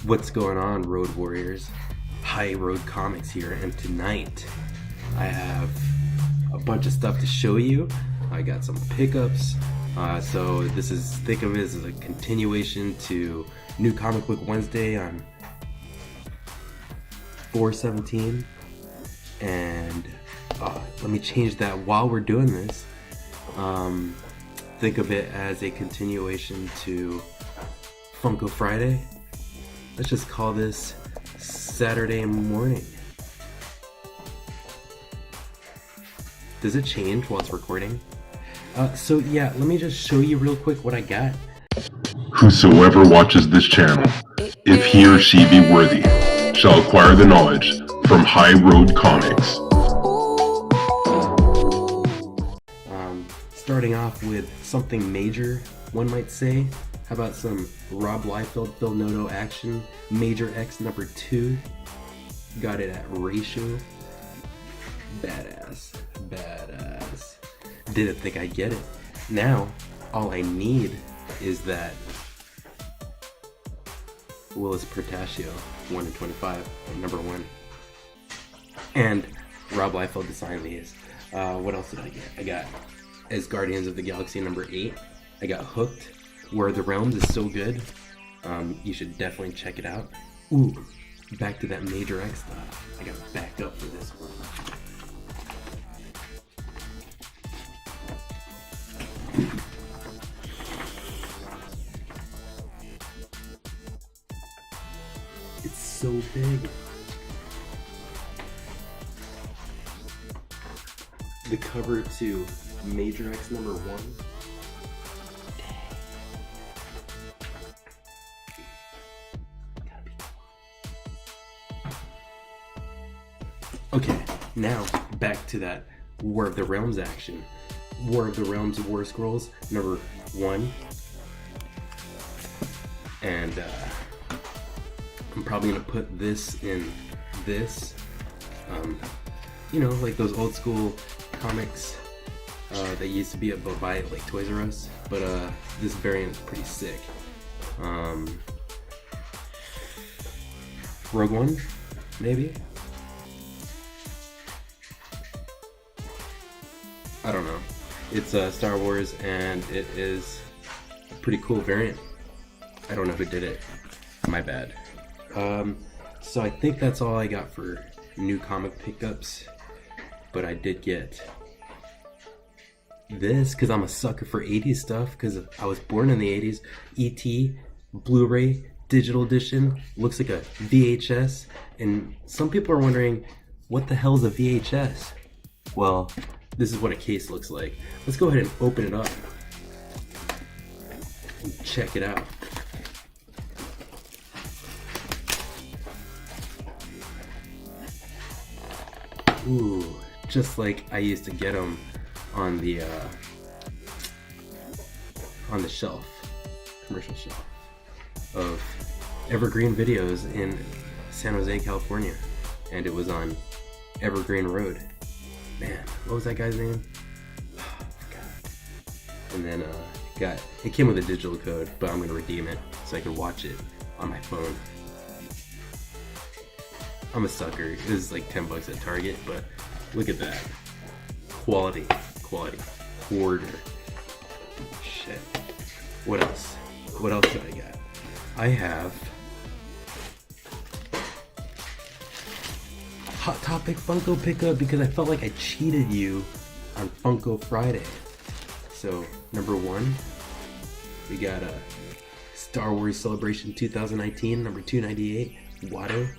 What's going on, Road Warriors? High Road Comics here, and tonight I have a bunch of stuff to show you. I got some pickups, so think of it as a continuation to New Comic Book Wednesday on 4/17, and let me change that while we're doing this. Think of it as a continuation to Funko Friday. Let's just call this Saturday morning. Does it change while it's recording? So yeah, let me just show you real quick what I got. Whosoever watches this channel, if he or she be worthy, shall acquire the knowledge from High Road Comics. Starting off with something major, one might say. How about some Rob Liefeld Phil Noto action, Major X number 2. Got it at ratio. Badass. Didn't think I'd get it. Now, all I need is that Willis Portacio 1/25, number 1. And Rob Liefeld designed these. What else did I get? I got as Guardians of the Galaxy number 8. I got Hooked, Where the Realms is so good. You should definitely check it out. Ooh, back to that Major X stuff. I got backed up for this one. It's so big. The cover to Major X number 1. Okay, now back to that War of the Realms action. War of the Realms War Scrolls number 1. And I'm probably gonna put this in this. You know, like those old school comics that used to be able to buy at like Toys R Us. But this variant is pretty sick. Rogue One, maybe? I don't know. It's Star Wars, and it is a pretty cool variant. I don't know who did it. My bad. So I think that's all I got for new comic pickups. But I did get this, because I'm a sucker for 80s stuff, because I was born in the 80s. E.T. Blu-ray digital edition. Looks like a VHS. And some people are wondering, what the hell is a VHS? Well, this is what a case looks like. Let's go ahead and open it up and check it out. Ooh, just like I used to get them on the shelf, commercial shelf of Evergreen Videos in San Jose, California, and it was on Evergreen Road. Man, what was that guy's name? Oh, I forgot. And then it came with a digital code, but I'm gonna redeem it so I can watch it on my phone. I'm a sucker. This is like $10 at Target, but look at that. Quality. Hoarder. Shit. What else? What else do I got? I have Hot Topic Funko pickup because I felt like I cheated you on Funko Friday. So, number 1, we got a Star Wars Celebration 2019, number 298, Watto.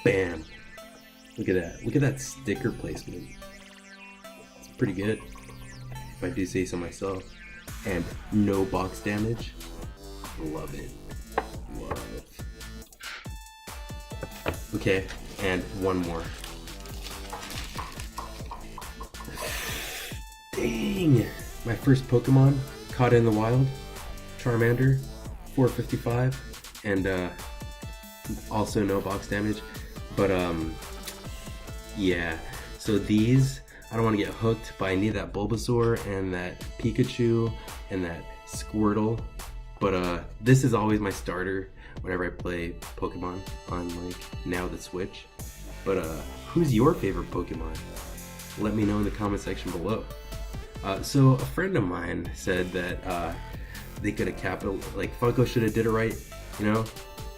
Bam! Look at that. Look at that sticker placement. It's pretty good, if I do say so myself. And no box damage. Love it. Love. Okay, and one more. Dang! My first Pokemon, caught in the wild, Charmander, 455, and also no box damage. But yeah, so these, I don't want to get hooked, but I need that Bulbasaur and that Pikachu and that Squirtle But this is always my starter whenever I play Pokemon on like now the Switch. But who's your favorite Pokemon? Let me know in the comment section below. So a friend of mine said that they could have Funko should have did it right, you know?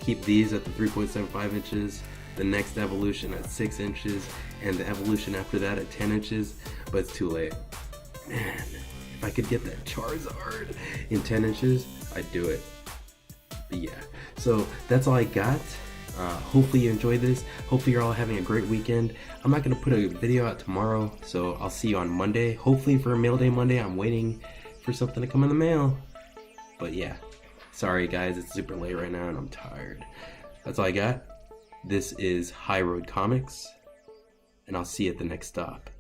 Keep these at the 3.75 inches, the next evolution at 6 inches, and the evolution after that at 10 inches, but it's too late. Man, if I could get that Charizard in 10 inches, I'd do it. But yeah, so that's all I got. Hopefully you enjoyed this. Hopefully you're all having a great weekend. I'm not going to put a video out tomorrow, so I'll see you on Monday. Hopefully for Mail Day Monday. I'm waiting for something to come in the mail. But yeah, sorry guys, it's super late right now and I'm tired. That's all I got. This is High Road Comics, and I'll see you at the next stop.